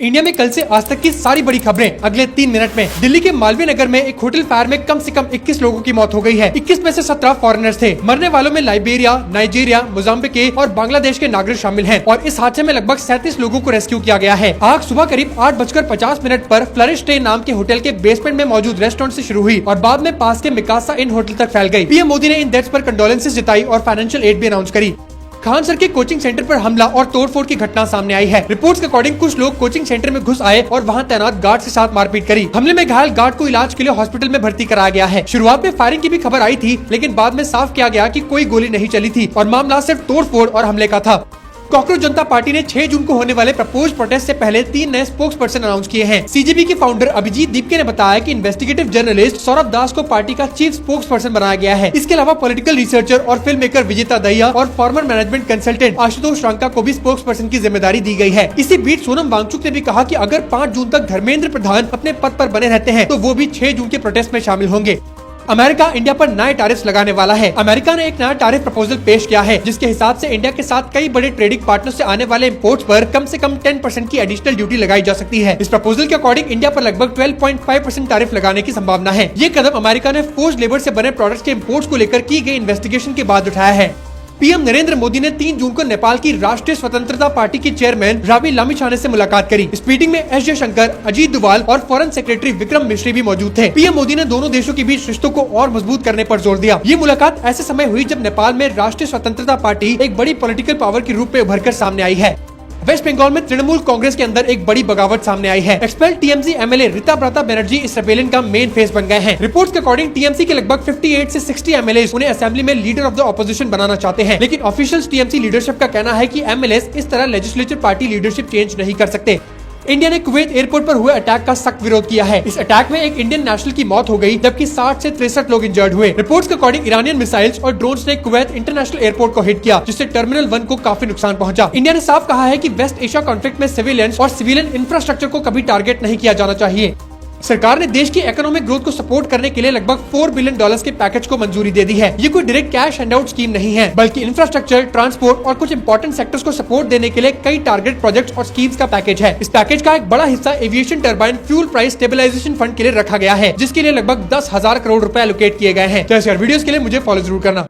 India में कल से आज तक की सारी बड़ी खबरें अगले 3 मिनट में। दिल्ली के मालवीय नगर में एक होटल फायर में कम से कम 21 लोगों की मौत हो गई है। 21 में से 17 फॉरेनर्स थे। मरने वालों में लाइबेरिया, नाइजीरिया, मोजाम्बिक और बांग्लादेश के नागरिक शामिल हैं और इस हादसे में लगभग 37 लोगों को रेस्क्यू किया गया है। आग सुबह करीब 8:50 पर फ्लरिश स्टे नाम के होटल के बेसमेंट में मौजूद रेस्टोरेंट से शुरू हुई और बाद में पास के मिकासा इन होटल तक फैल गई। पीएम मोदी ने इन डेथ्स पर कंडोलेंसेस जताई और फाइनेंशियल एड भी अनाउंस करी। खान सर के कोचिंग सेंटर पर हमला और तोड़फोड़ की घटना सामने आई है। रिपोर्ट्स के अकॉर्डिंग कुछ लोग कोचिंग सेंटर में घुस आए और वहां तैनात गार्ड के साथ मारपीट करी। हमले में घायल गार्ड को इलाज के लिए हॉस्पिटल में भर्ती कराया गया है। शुरुआत में फायरिंग की भी खबर आई थी, लेकिन बाद में साफ किया गया कि कोई गोली नहीं चली थी और मामला सिर्फ तोड़फोड़ और हमले का था। कॉकरोच जनता पार्टी ने 6 जून को होने वाले प्रपोज प्रोटेस्ट से पहले 3 नए स्पोक्स पर्सन अनाउंस किए हैं। सीजेपी के फाउंडर अभिजीत दीपके ने बताया कि इन्वेस्टिगेटिव जर्नलिस्ट सौरभ दास को पार्टी का चीफ स्पोक्स पर्सन बनाया गया है। इसके अलावा पॉलिटिकल रिसर्चर और फिल्म मेकर विजेता दहिया और farmer management consultant Ashutosh Ranka को भी स्पोक्स पर्सन की जिम्मेदारी दी गई है। इसी बीच सोनम वांगचुक ने भी कहा कि अगर 5 जून तक धर्मेंद्र प्रधान अपने पद पर बने रहते हैं तो वो भी 6 जून के प्रोटेस्ट में शामिल होंगे। अमेरिका इंडिया पर नए टैरिफ लगाने वाला है। अमेरिका ने एक नया टैरिफ प्रपोजल पेश किया है, जिसके हिसाब से इंडिया के साथ कई बड़े ट्रेडिंग पार्टनर से आने वाले इंपोर्ट्स पर कम से कम 10% की एडिशनल ड्यूटी लगाई जा सकती है। इस प्रपोजल के अकॉर्डिंग इंडिया पर लगभग 12.5% टैरिफ लगाने की संभावना है। ये कदम अमेरिका ने फोर्स्ड लेबर से बने प्रोडक्ट्स के इंपोर्ट्स को लेकर की गई इन्वेस्टिगेशन के बाद उठाया है। पीएम नरेंद्र मोदी ने 3 जून को नेपाल की राष्ट्रीय स्वतंत्रता पार्टी की चेयरमैन रावी लामिछाने से मुलाकात करी। इस मीटिंग में एस जयशंकर, अजीत डोभाल और फॉरेन सेक्रेटरी विक्रम मिश्री भी मौजूद थे। पीएम मोदी ने दोनों देशों के बीच रिश्तों को और मजबूत करने पर जोर दिया। ये मुलाकात ऐसे समय हुई जब नेपाल में राष्ट्रीय स्वतंत्रता पार्टी एक बड़ी पॉलिटिकल पावर के रूप में उभर कर सामने आई है। वेस्ट बंगाल में तृणमूल कांग्रेस के अंदर एक बड़ी बगावत सामने आई है। Expel TMC MLA Ritabrata Banerjee इस रेबेलियन का मेन फेस बन गए हैं। रिपोर्ट्स के अकॉर्डिंग टीएमसी के लगभग 58 से 60 एमएलए उन्हें असेंबली में लीडर ऑफ द ऑपोजिशन बनाना चाहते हैं, लेकिन ऑफिशियल्स टीएमसी लीडरशिप का कहना है कि एमएलए इस तरह लेजिस्लेचर पार्टी लीडरशिप चेंज नहीं कर सकते। इंडिया ने कुवैत एयरपोर्ट पर हुए अटैक का सख्त विरोध किया है। इस अटैक में एक इंडियन नेशनल की मौत हो गई, जबकि 60 से 63 लोग इंजर्ड हुए। रिपोर्ट्स के अकॉर्डिंग ईरानियन मिसाइल्स और ड्रोन्स ने कुवैत इंटरनेशनल एयरपोर्ट को हिट किया, जिससे टर्मिनल 1 को काफी नुकसान पहुंचा। इंडिया ने साफ कहा है कि वेस्ट एशिया कॉन्फ्लिक्ट में सिविलियंस और सिविलियन इंफ्रास्ट्रक्चर को कभी टारगेट नहीं किया जाना चाहिए। सरकार ने देश की इकोनॉमिक ग्रोथ को सपोर्ट करने के लिए लगभग $4 बिलियन के पैकेज को मंजूरी दे दी है। ये कोई डायरेक्ट कैश हैंडआउट स्कीम नहीं है, बल्कि इंफ्रास्ट्रक्चर, ट्रांसपोर्ट और कुछ इंपॉर्टेंट सेक्टर्स को सपोर्ट देने के लिए कई टारगेट प्रोजेक्ट्स और स्कीम्स का पैकेज है। इस पैकेज का एक बड़ा हिस्सा aviation turbine fuel price stabilisation fund के लिए रखा गया है, जिसके लिए लगभग 10,000 करोड़ रुपए एलोकेट किए गए हैं। तो ऐसे वीडियोस के लिए मुझे फॉलो जरूर करना।